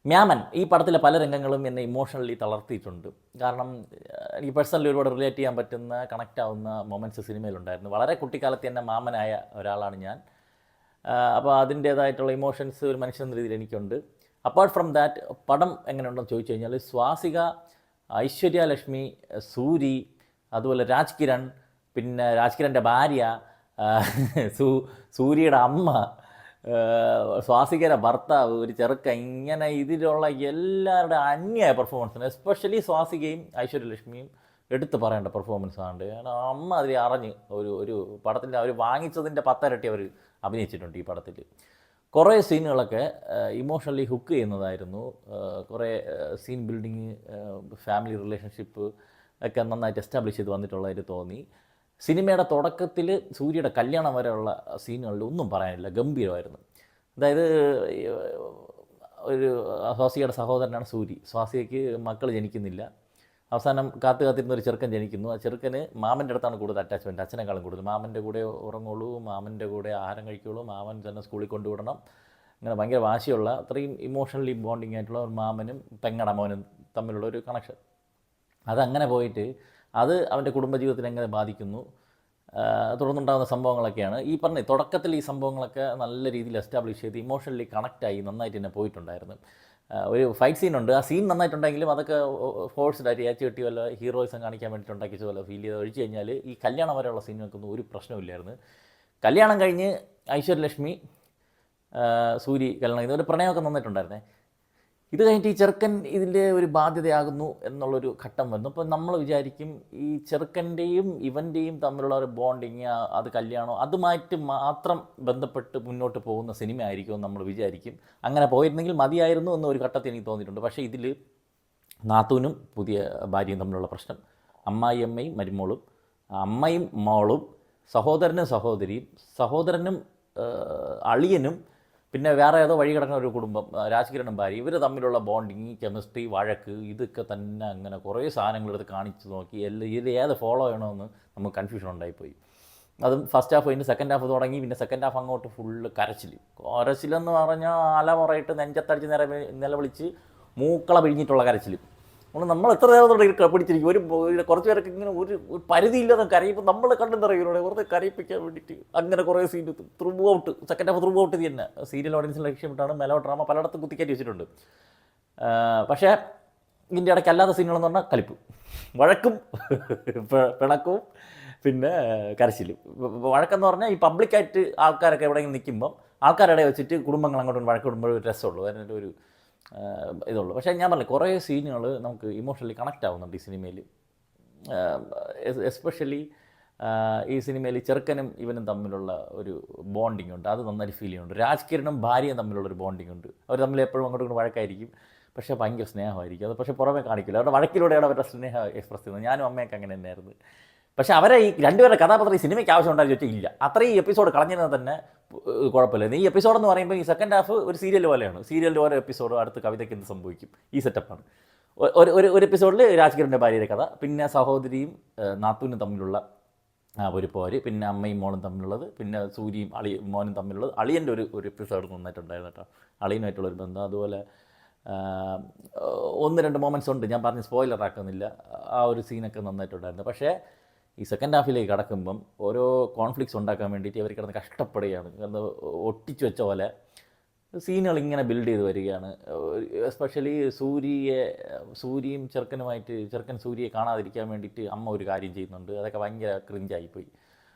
മ്യാമൻ ഈ പടത്തിലെ പല രംഗങ്ങളും എന്നെ ഇമോഷണലി തളർത്തിയിട്ടുണ്ട്. കാരണം എനിക്ക് പേഴ്സണലി ഒരുപാട് റിലേറ്റ് ചെയ്യാൻ പറ്റുന്ന, കണക്റ്റ് ആവുന്ന മൊമെൻറ്റ്സ് സിനിമയിലുണ്ടായിരുന്നു. വളരെ കുട്ടിക്കാലത്ത് തന്നെ മാമനായ ഒരാളാണ് ഞാൻ. അപ്പോൾ അതിൻ്റേതായിട്ടുള്ള ഇമോഷൻസ് ഒരു മനുഷ്യൻ എന്ന രീതിയിൽ എനിക്കുണ്ട്. അപ്പാർട്ട് ഫ്രം ദാറ്റ്, പടം എങ്ങനെയുണ്ടെന്ന് ചോദിച്ചു കഴിഞ്ഞാൽ, സ്വാസിക, ഐശ്വര്യ ലക്ഷ്മി, സൂരി, അതുപോലെ രാജ് കിരൺ, പിന്നെ രാജ് കിരൻ്റെ ഭാര്യ, സൂര്യയുടെ അമ്മ, സ്വാസികയുടെ ഭർത്താവ്, ഒരു ചെറുക്കൻ, ഇങ്ങനെ ഇതിലുള്ള എല്ലാവരുടെ അന്യായ പെർഫോമൻസാണ്. എസ്പെഷ്യലി സ്വാസികയും ഐശ്വര്യലക്ഷ്മിയും എടുത്ത് പറയേണ്ട പെർഫോമൻസാണ്. കാരണം അമ്മ അതിൽ അറിഞ്ഞ് ഒരു പടത്തിൻ്റെ അവർ വാങ്ങിച്ചതിൻ്റെ 10 ഇരട്ടി അവർ അഭിനയിച്ചിട്ടുണ്ട് ഈ പടത്തിൽ. കുറേ സീനുകളൊക്കെ ഇമോഷണലി ഹുക്ക് ചെയ്യുന്നതായിരുന്നു. കുറേ സീൻ ബിൽഡിങ്, ഫാമിലി റിലേഷൻഷിപ്പ് ഒക്കെ നന്നായിട്ട് എസ്റ്റാബ്ലിഷ് ചെയ്ത് വന്നിട്ടുള്ളതായിട്ട് തോന്നി. സിനിമയുടെ തുടക്കത്തിൽ സൂര്യയുടെ കല്യാണം വരെയുള്ള സീനുകളിൽ ഒന്നും പറയാനില്ല, ഗംഭീരമായിരുന്നു. അതായത് ഒരു സ്വാസികയുടെ സഹോദരനാണ് സൂരി. സ്വാസികയ്ക്ക് മക്കൾ ജനിക്കുന്നില്ല. അവസാനം കാത്തിരുന്ന ഒരു ചെറുക്കൻ ജനിക്കുന്നു. ആ ചെറുക്കന് മാമൻ്റെ അടുത്താണ് കൂടുതൽ അറ്റാച്ച്മെൻറ്റ്, അച്ഛനേക്കാളും കൂടുതൽ. മാമൻ്റെ കൂടെ ഉറങ്ങുള്ളൂ, മാമൻ്റെ കൂടെ ആഹാരം കഴിക്കുള്ളൂ, മാമൻ തന്നെ സ്കൂളിൽ കൊണ്ടുവിടണം. അങ്ങനെ ഭയങ്കര വാശിയുള്ള, അത്രയും ഇമോഷണലി ബോണ്ടിങ് ആയിട്ടുള്ള ഒരു മാമനും പെങ്ങടെ മോനും തമ്മിലുള്ള ഒരു കണക്ഷൻ. അതങ്ങനെ പോയിട്ട് അത് അവൻ്റെ കുടുംബജീവിതത്തിൽ എങ്ങനെ ബാധിക്കുന്നു, തുടർന്നുണ്ടാകുന്ന സംഭവങ്ങളൊക്കെയാണ് ഈ പറഞ്ഞ. തുടക്കത്തിൽ ഈ സംഭവങ്ങളൊക്കെ നല്ല രീതിയിൽ എസ്റ്റാബ്ലിഷ് ചെയ്ത് ഇമോഷണലി കണക്റ്റായി നന്നായിട്ട് തന്നെ പോയിട്ടുണ്ടായിരുന്നു. ഒരു ഫൈറ്റ് സീനുണ്ട്, ആ സീൻ നന്നായിട്ടുണ്ടെങ്കിലും അതൊക്കെ ഫോഴ്സ്ഡ് ആയിട്ട് ഏച്ചു കെട്ടി വല്ല ഹീറോയിസം കാണിക്കാൻ വേണ്ടിയിട്ട് ഉണ്ടാക്കിച്ച പോലെ ഫീൽ ചെയ്ത് ഒഴിച്ച് കഴിഞ്ഞാൽ ഈ കല്യാണം വരെയുള്ള സീനുകൾക്കൊന്നും ഒരു പ്രശ്നമില്ലായിരുന്നു. കല്യാണം കഴിഞ്ഞ് ഐശ്വര്യലക്ഷ്മി സൂരി കല്യാണം ഇതൊരു പ്രണയമൊക്കെ നന്നായിട്ടുണ്ടായിരുന്നേ. ഇത് കഴിഞ്ഞിട്ട് ഈ ചെറുക്കൻ ഇതിൻ്റെ ഒരു ബാധ്യതയാകുന്നു എന്നുള്ളൊരു ഘട്ടം വന്നു. അപ്പോൾ നമ്മൾ വിചാരിക്കും ഈ ചെറുക്കൻ്റെയും ഇവൻ്റെയും തമ്മിലുള്ള ഒരു ബോണ്ടിങ്, അത് കല്യാണം, അതുമായിട്ട് മാത്രം ബന്ധപ്പെട്ട് മുന്നോട്ട് പോകുന്ന സിനിമ ആയിരിക്കുമെന്ന് നമ്മൾ വിചാരിക്കും. അങ്ങനെ പോയിരുന്നെങ്കിൽ മതിയായിരുന്നു എന്ന് ഒരു ഘട്ടത്തിൽ എനിക്ക് തോന്നിയിട്ടുണ്ട്. പക്ഷേ ഇതിൽ നാത്തൂനും പുതിയ ഭാര്യയും തമ്മിലുള്ള പ്രശ്നം, അമ്മായിയമ്മയും മരുമോളും, അമ്മയും മോളും, സഹോദരനും സഹോദരിയും, സഹോദരനും അളിയനും, പിന്നെ വേറെ ഏതോ വഴി കിടക്കുന്ന ഒരു കുടുംബം, രാജകിരണും ഭാര്യ, ഇവർ തമ്മിലുള്ള ബോണ്ടിങ്, കെമിസ്ട്രി, വഴക്ക്, ഇതൊക്കെ തന്നെ അങ്ങനെ കുറേ സാധനങ്ങളെടുത്ത് കാണിച്ച് നോക്കി. ഇതിൽ ഏത് ഫോളോ ചെയ്യണമെന്ന് നമുക്ക് കൺഫ്യൂഷൻ ഉണ്ടായിപ്പോയി. അതും ഫസ്റ്റ് ഹാഫ് കഴിഞ്ഞ് സെക്കൻഡ് ഹാഫ് തുടങ്ങി. പിന്നെ സെക്കൻഡ് ഹാഫ് അങ്ങോട്ട് ഫുള്ള് കരച്ചിലെന്ന് പറഞ്ഞാൽ അലമുറയിട്ട് നെഞ്ചത്തടിച്ച് നിലവിളിച്ച് മൂക്കള പിഴിഞ്ഞിട്ടുള്ള കരച്ചിൽ. നമ്മൾ എത്ര നേരം പിടിച്ചിരിക്കും. കുറച്ച് പേരൊക്കെ ഇങ്ങനെ ഒരു പരിധിയില്ലാതെ കരയിപ്പോൾ നമ്മൾ കണ്ടെന്നറിയുന്നത് വെറുതെ കരയിപ്പിക്കാൻ വേണ്ടിയിട്ട് അങ്ങനെ കുറേ scene throughout. Second half throughout തന്നെ സീരിയൽ ഓഡിയൻസിന് ലക്ഷ്യമിട്ടാണ് മെലോ ഡ്രാമ പലയിടത്തും കുത്തിക്കയറ്റി വെച്ചിട്ടുണ്ട്. പക്ഷേ ഇതിൻ്റെ ഇടയ്ക്ക് അല്ലാത്ത സീനുകളെന്ന് പറഞ്ഞാൽ കലിപ്പ്, വഴക്കും പിണക്കവും പിന്നെ കരച്ചിലും. വഴക്കെന്ന് പറഞ്ഞാൽ ഈ പബ്ലിക്കായിട്ട് ആൾക്കാരൊക്കെ എവിടെയെങ്കിലും നിൽക്കുമ്പം ആൾക്കാരുടെ വെച്ചിട്ട് കുടുംബങ്ങൾ അങ്ങോട്ടും വഴക്കിടുമ്പോഴൊരു ഒരു രസമുള്ളൂ, അതിൻ്റെ ഒരു ഇതുള്ളൂ. പക്ഷേ ഞാൻ പറഞ്ഞില്ല, കുറേ സീനുകൾ നമുക്ക് ഇമോഷണലി കണക്റ്റ് ആവുന്നുണ്ട് ഈ സിനിമയിൽ. എസ്പെഷ്യലി ഈ സിനിമയിൽ ചെറുക്കനും ഇവനും തമ്മിലുള്ള ഒരു ബോണ്ടിങ് ഉണ്ട്, അത് നന്നായി ഫീൽ ചെയ്യുന്നുണ്ട്. രാജ് കിരണും ഭാര്യയും തമ്മിലുള്ളൊരു ബോണ്ടിങ് ഉണ്ട്. അവർ തമ്മിൽ എപ്പോഴും അങ്ങോട്ടും ഇങ്ങോട്ട് വഴക്കായിരിക്കും, പക്ഷേ ഭയങ്കര സ്നേഹമായിരിക്കും. അത് പക്ഷേ പുറമേ കാണിക്കില്ല. അവരുടെ വഴക്കിലൂടെയാണ് അവരുടെ സ്നേഹം എക്സ്പ്രസ് ചെയ്യുന്നത്. ഞാനും അമ്മയൊക്കെ അങ്ങനെ തന്നെയായിരുന്നു. പക്ഷേ അവരെ ഈ രണ്ടുപേരുടെ കഥാപാത്രം ഈ സിനിമയ്ക്ക് ആവശ്യമുണ്ടായിരുന്നു ചോദിച്ചാൽ ഇല്ല. അത്രയും എപ്പിസോഡ് കളഞ്ഞിരുന്നത് തന്നെ കുഴപ്പമില്ല. ഈ എപ്പിസോഡ് എന്ന് പറയുമ്പോൾ ഈ സെക്കൻഡ് ഹാഫ് ഒരു സീരിയൽ പോലെയാണ്. സീരിയലിൻ്റെ ഓരോ എപ്പിസോഡ് അടുത്ത് കവിതയ്ക്ക് എന്ത് സംഭവിക്കും, ഈ സെറ്റപ്പാണ്. ഒരു എപ്പിസോഡിൽ രാജ്കിരൻ്റെ ഭാര്യയുടെ കഥ, പിന്നെ സഹോദരിയും നാത്തൂനും തമ്മിലുള്ള ഒരു പോര്, പിന്നെ അമ്മയും മോളും തമ്മിലുള്ളത്, പിന്നെ സൂര്യയും മോനും തമ്മിലുള്ളത്. അളിയൻ്റെ ഒരു എപ്പിസോഡ് നന്നായിട്ടുണ്ടായിരുന്നു കേട്ടോ, അളിയനുമായിട്ടുള്ളൊരു ബന്ധം. അതുപോലെ 1-2 മൊമെൻറ്റ്സ് ഉണ്ട്, ഞാൻ പറഞ്ഞ് സ്പോയിലർ ആക്കുന്നില്ല. ആ ഒരു സീനൊക്കെ നന്നായിട്ടുണ്ടായിരുന്നു. പക്ഷേ ഈ സെക്കൻഡ് ഹാഫിലേക്ക് കടക്കുമ്പം ഓരോ കോൺഫ്ലിക്ട്സ് ഉണ്ടാക്കാൻ വേണ്ടിയിട്ട് അവർ കിടന്ന് കഷ്ടപ്പെടുകയാണ്. കാരണം ഒട്ടിച്ചു വെച്ച പോലെ സീനുകൾ ഇങ്ങനെ ബിൽഡ് ചെയ്ത് വരികയാണ്. എസ്പെഷ്യലി സൂര്യയും ചെറുക്കൻ സൂര്യയെ കാണാതിരിക്കാൻ വേണ്ടിയിട്ട് അമ്മ ഒരു കാര്യം ചെയ്യുന്നുണ്ട്, അതൊക്കെ ഭയങ്കര ക്രിഞ്ചായിപ്പോയി.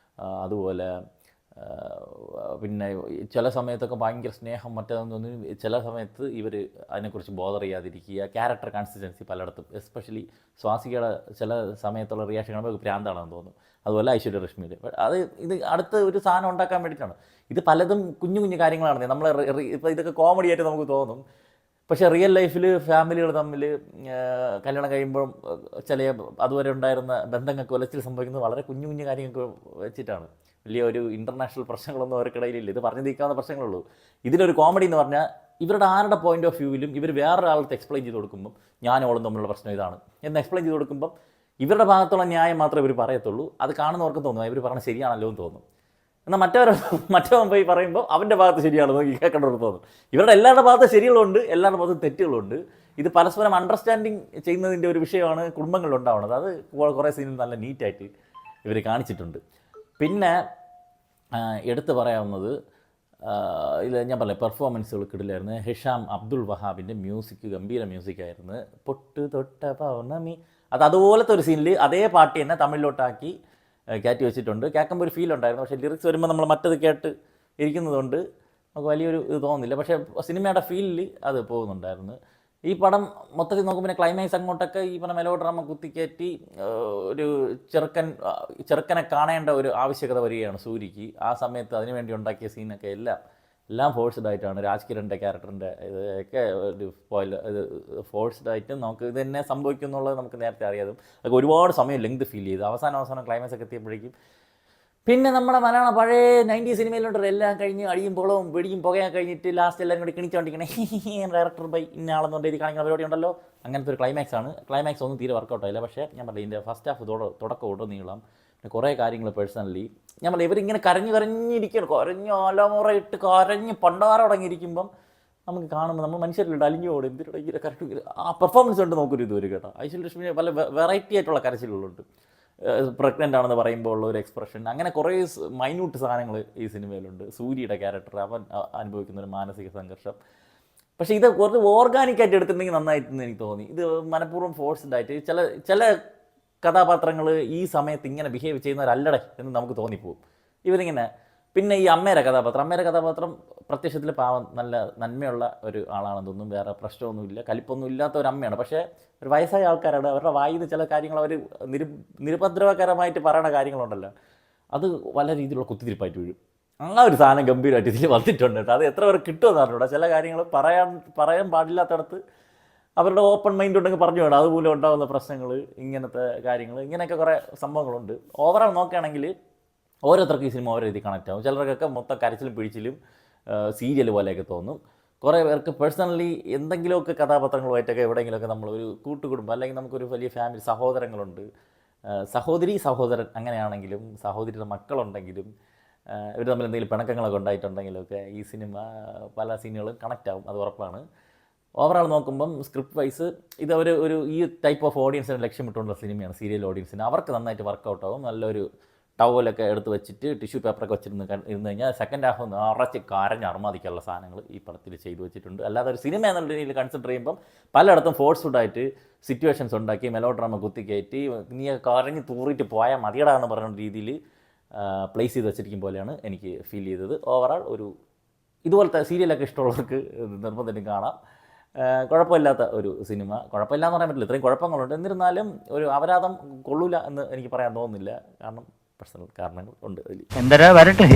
അതുപോലെ പിന്നെ ചില സമയത്തൊക്കെ ഭയങ്കര സ്നേഹം മറ്റേതെന്ന് തോന്നി, ചില സമയത്ത് ഇവർ അതിനെക്കുറിച്ച് ബോധർ ചെയ്യാതിരിക്കുക. ക്യാരക്ടർ കൺസിസ്റ്റൻസി പലയിടത്തും, എസ്പെഷ്യലി സ്വാസികയുടെ ചില സമയത്തുള്ള റിയാക്ഷൻ കാണുമ്പോൾ ഭ്രാന്താണെന്ന് തോന്നുന്നു. അതുപോലെ ഐശ്വര്യലക്ഷ്മിയിൽ ഇത് അടുത്ത ഒരു സാധനം ഉണ്ടാക്കാൻ വേണ്ടിയിട്ടാണ്. ഇത് പലതും കുഞ്ഞു കുഞ്ഞു കാര്യങ്ങളാണ്. നമ്മൾ ഇപ്പോൾ ഇതൊക്കെ കോമഡി ആയിട്ട് നമുക്ക് തോന്നും, പക്ഷേ റിയൽ ലൈഫിൽ ഫാമിലികൾ തമ്മിൽ കല്യാണം കഴിയുമ്പോഴും ചില അതുവരെ ഉണ്ടായിരുന്ന ബന്ധങ്ങൾക്ക് ഉലച്ചിൽ സംഭവിക്കുന്നത് വളരെ കുഞ്ഞു കുഞ്ഞു കാര്യങ്ങൾക്ക് വെച്ചിട്ടാണ്. വലിയ ഒരു ഇൻ്റർനാഷണൽ പ്രശ്നങ്ങളൊന്നും അവർക്കിടയിലില്ല. ഇത് പറഞ്ഞു തീർക്കാവുന്ന പ്രശ്നങ്ങളുള്ളൂ. ഇതിലൊരു കോമഡി എന്ന് പറഞ്ഞാൽ ഇവരുടെ ആരുടെ പോയിന്റ് ഓഫ് വ്യൂവിലും ഇവർ വേറൊരാൾക്ക് എക്സ്പ്ലെയിൻ ചെയ്ത് കൊടുക്കുമ്പം ഞാനോളും തമ്മിലുള്ള പ്രശ്നം ഇതാണ് എന്ന് എക്സ്പ്ലെയിൻ ചെയ്ത് കൊടുക്കുമ്പം ഇവരുടെ ഭാഗത്തുള്ള ന്യായം മാത്രമേ ഇവർ പറയത്തുള്ളൂ. അത് കാണുന്നവർക്ക് തോന്നും ഇവർ പറഞ്ഞാൽ ശരിയാണല്ലോ എന്ന് തോന്നും. എന്നാൽ മറ്റവൻ പോയി പറയുമ്പോൾ അവൻ്റെ ഭാഗത്ത് ശരിയാണ് നോക്കി കേൾക്കേണ്ടത് തോന്നും. ഇവരുടെ എല്ലാവരുടെ ഭാഗത്ത് ശരികളുണ്ട്, എല്ലാവരുടെ ഭാഗത്ത് തെറ്റുകളുണ്ട്. ഇത് പരസ്പരം അണ്ടർസ്റ്റാൻഡിങ് ചെയ്യുന്നതിൻ്റെ ഒരു വിഷയമാണ് കുടുംബങ്ങളിലുണ്ടാവുന്നത്. അത് കുറേ സീനിൽ നല്ല നീറ്റായിട്ട് ഇവർ കാണിച്ചിട്ടുണ്ട്. പിന്നെ എടുത്തു പറയാവുന്നത് ഇതിൽ ഞാൻ പറഞ്ഞ പെർഫോമൻസുകൾ കിടിലായിരുന്നു. ഹിഷാം അബ്ദുൾ വഹാബിൻ്റെ മ്യൂസിക് ഗംഭീര മ്യൂസിക്കായിരുന്നു. പൊട്ട് തൊട്ട പൗർണമി അതുപോലത്തെ ഒരു സീനിൽ അതേ പാട്ട് തന്നെ തമിഴിലോട്ടാക്കി കയറ്റി വെച്ചിട്ടുണ്ട്. കേൾക്കുമ്പോൾ ഒരു ഫീൽ ഉണ്ടായിരുന്നു. പക്ഷേ ലിറിക്സ് വരുമ്പോൾ നമ്മൾ മറ്റത് കേട്ട് ഇരിക്കുന്നതുകൊണ്ട് നമുക്ക് വലിയൊരു ഇത് തോന്നുന്നില്ല. പക്ഷേ സിനിമയുടെ ഫീലിൽ അത് പോകുന്നുണ്ടായിരുന്നു. ഈ പടം മൊത്തത്തിൽ നോക്കുമ്പോൾ പിന്നെ ക്ലൈമാക്സ് അങ്ങോട്ടൊക്കെ ഈ പറഞ്ഞ മെലോ ഡ്രാമ കുത്തിക്കയറ്റി ഒരു ചെറുക്കനെ കാണേണ്ട ഒരു ആവശ്യകത വരികയാണ് സൂര്യക്ക്. ആ സമയത്ത് അതിനുവേണ്ടി ഉണ്ടാക്കിയ സീനൊക്കെ എല്ലാം ഫോഴ്സ്ഡ് ആയിട്ടാണ്. രാജ്കിരണിൻ്റെ ക്യാരക്ടറിൻ്റെ ഇതൊക്കെ ഒരു ഇത് ഫോഴ്സ്ഡ് ആയിട്ട് നമുക്ക് ഇത് തന്നെ സംഭവിക്കും എന്നുള്ളത് നമുക്ക് നേരത്തെ അറിയാതും. അതൊക്കെ ഒരുപാട് സമയം ലെങ്ത് ഫീൽ ചെയ്തു. അവസാനം ക്ലൈമാക്സ് ഒക്കെ എത്തിയപ്പോഴേക്കും പിന്നെ നമ്മുടെ മലയാളം പഴയ 90s സിനിമയിലുണ്ടല്ലോ എല്ലാം കഴിഞ്ഞ് അടിയും പൊളവും വെടിയും പുകയാൻ കഴിഞ്ഞിട്ട് ലാസ്റ്റ് എല്ലാവരും കൂടി കിണിച്ചോണ്ടിരിക്കണേ ഡയറക്ടർ ബൈ ഇന്ന ആളെന്നുകൊണ്ട് ഇത് കാണിക്കുന്ന പരിപാടി ഉണ്ടല്ലോ, അങ്ങനത്തെ ഒരു ക്ലൈമാക്സ് ഒന്നും തീരെ വർക്കൗട്ടായില്ല. പക്ഷേ ഞാൻ പറഞ്ഞില്ല, ഇതിൻ്റെ ഫസ്റ്റ് ഹാഫ് തുടക്കം ഉടനീളം പിന്നെ കുറേ കാര്യങ്ങൾ പേഴ്സണലി ഞാൻ പറഞ്ഞില്ല, ഇവരിങ്ങനെ കരഞ്ഞിരിക്കണം, അലമുറയിട്ട് കരഞ്ഞ് പണ്ടാറ തുടങ്ങിയിരിക്കുമ്പം നമുക്ക് കാണുമ്പോൾ നമ്മൾ മനുഷ്യരിലുണ്ട് അലിഞ്ഞു പോകും. എന്തിനാ കറക്റ്റ് ആ പെർഫോമൻസ് കൊണ്ട് നമുക്കൊരു ഇത് വരും കേട്ടോ. ഐശ്വര്യലക്ഷ്മി പല വെറൈറ്റി ആയിട്ടുള്ള കരച്ചിലുകളുണ്ട്. പ്രഗ്നൻ്റ് ആണെന്ന് പറയുമ്പോൾ ഉള്ള ഒരു എക്സ്പ്രഷൻ, അങ്ങനെ കുറേ മൈന്യൂട്ട് സാധനങ്ങൾ ഈ സിനിമയിലുണ്ട്. സൂര്യയുടെ ക്യാരക്ടർ അവൻ അനുഭവിക്കുന്ന ഒരു മാനസിക സംഘർഷം. പക്ഷേ ഇത് കുറച്ച് ഓർഗാനിക്കായിട്ട് എടുത്തിട്ടുണ്ടെങ്കിൽ നന്നായിട്ടെന്ന് എനിക്ക് തോന്നി. ഇത് മനഃപൂർവ്വം ഫോഴ്സ്ഡ് ആയിട്ട് ചില കഥാപാത്രങ്ങൾ ഈ സമയത്ത് ഇങ്ങനെ ബിഹേവ് ചെയ്യുന്നവരല്ലടേ എന്ന് നമുക്ക് തോന്നിപ്പോവും ഇവരിങ്ങനെ. പിന്നെ ഈ അമ്മയുടെ കഥാപാത്രം പ്രത്യക്ഷത്തിൽ പാവം നല്ല നന്മയുള്ള ഒരു ആളാണെന്ന് തോന്നും. വേറെ പ്രശ്നമൊന്നുമില്ല, കലിപ്പൊന്നും ഇല്ലാത്ത ഒരു അമ്മയാണ്. പക്ഷേ ഒരു വയസ്സായ ആൾക്കാരാണ്. അവരുടെ വായിൽ ചില കാര്യങ്ങൾ അവർ നിരുപദ്രവകരമായിട്ട് പറയുന്ന കാര്യങ്ങളുണ്ടല്ലോ, അത് പല രീതിയിലുള്ള കുത്തിത്തിരിപ്പായിട്ട് വീഴും. ആ ഒരു സാധനം ഗംഭീരമായിട്ട് ഇതിൽ വന്നിട്ടുണ്ട് കേട്ടോ. അത് എത്ര പേർ കിട്ടുമെന്ന് പറഞ്ഞൂടാ. ചില കാര്യങ്ങൾ പറയാൻ പാടില്ലാത്തടത്ത് അവരുടെ ഓപ്പൺ മൈൻഡ് ഉണ്ടെങ്കിൽ പറഞ്ഞു വേണം. അതുപോലെ ഉണ്ടാകുന്ന പ്രശ്നങ്ങൾ, ഇങ്ങനത്തെ കാര്യങ്ങൾ, ഇങ്ങനെയൊക്കെ കുറേ സംഭവങ്ങളുണ്ട്. ഓവറോൾ നോക്കുകയാണെങ്കിൽ ഓരോരുത്തർക്കും ഈ സിനിമ ഓരോ രീതി കണക്റ്റ് ആവും. ചിലർക്കൊക്കെ മൊത്തം കരച്ചിലും പിടിച്ചിലും സീരിയൽ പോലെയൊക്കെ തോന്നും. കുറേ പേർക്ക് പേഴ്സണലി എന്തെങ്കിലുമൊക്കെ കഥാപാത്രങ്ങളുമായിട്ടൊക്കെ എവിടെയെങ്കിലുമൊക്കെ നമ്മളൊരു കൂട്ടുകുടുംബം അല്ലെങ്കിൽ നമുക്കൊരു വലിയ ഫാമിലി സഹോദരങ്ങളുണ്ട്, സഹോദരൻ അങ്ങനെയാണെങ്കിലും സഹോദരിയുടെ മക്കളുണ്ടെങ്കിലും ഇവർ തമ്മിൽ എന്തെങ്കിലും പിണക്കങ്ങളൊക്കെ ഉണ്ടായിട്ടുണ്ടെങ്കിലൊക്കെ ഈ സിനിമ പല സീനുകളും കണക്റ്റ് ആവും, അത് ഉറപ്പാണ്. ഓവറോൾ നോക്കുമ്പം സ്ക്രിപ്റ്റ് വൈസ് ഇത് ഒരു ഈ ടൈപ്പ് ഓഫ് ഓഡിയൻസിനെ ലക്ഷ്യമിട്ടുള്ള സിനിമയാണ്. സീരിയൽ ഓഡിയൻസിന് അവർക്ക് നന്നായിട്ട് വർക്കൗട്ട് ആവും. നല്ലൊരു ടവലൊക്കെ എടുത്ത് വെച്ചിട്ട് ടിഷ്യൂ പേപ്പറൊക്കെ ഇരുന്ന് കഴിഞ്ഞാൽ സെക്കൻഡ് ഹാഫ് നിറച്ച് കരഞ്ഞ് അർമാദിക്കാനുള്ള സാധനങ്ങൾ ഈ പടത്തിൽ ചെയ്തു വെച്ചിട്ടുണ്ട്. അല്ലാതെ ഒരു സിനിമ എന്നുള്ള രീതിയിൽ കൺസിഡർ ചെയ്യുമ്പം പലയിടത്തും ഫോഴ്സ്ഫുഡായിട്ട് സിറ്റുവേഷൻസ് ഉണ്ടാക്കി മെലോ ഡ്രാമ കുത്തിക്കയറ്റി നീ കരഞ്ഞ് തൂറിയിട്ട് പോയാൽ മതിയടാ എന്ന് പറയുന്ന രീതിയിൽ പ്ലേസ് ചെയ്ത് വെച്ചിരിക്കും പോലെയാണ് എനിക്ക് ഫീൽ ചെയ്തത്. ഓവറോൾ ഒരു ഇതുപോലത്തെ സീരിയലൊക്കെ ഇഷ്ടമുള്ളവർക്ക് നിർബന്ധമായിട്ടും കാണാം. കുഴപ്പമില്ലാത്ത ഒരു സിനിമ. കുഴപ്പമില്ല എന്ന് പറയാൻ പറ്റില്ല, ഇത്രയും കുഴപ്പങ്ങളുണ്ട്. എന്നിരുന്നാലും ഒരു അപരാധം കൊള്ളൂല എന്ന് എനിക്ക് പറയാൻ തോന്നുന്നില്ല. കാരണം പേഴ്സണൽ കാരണങ്ങൾ ഉണ്ട് അതിൽ. എന്തരാ വരട്ടെ.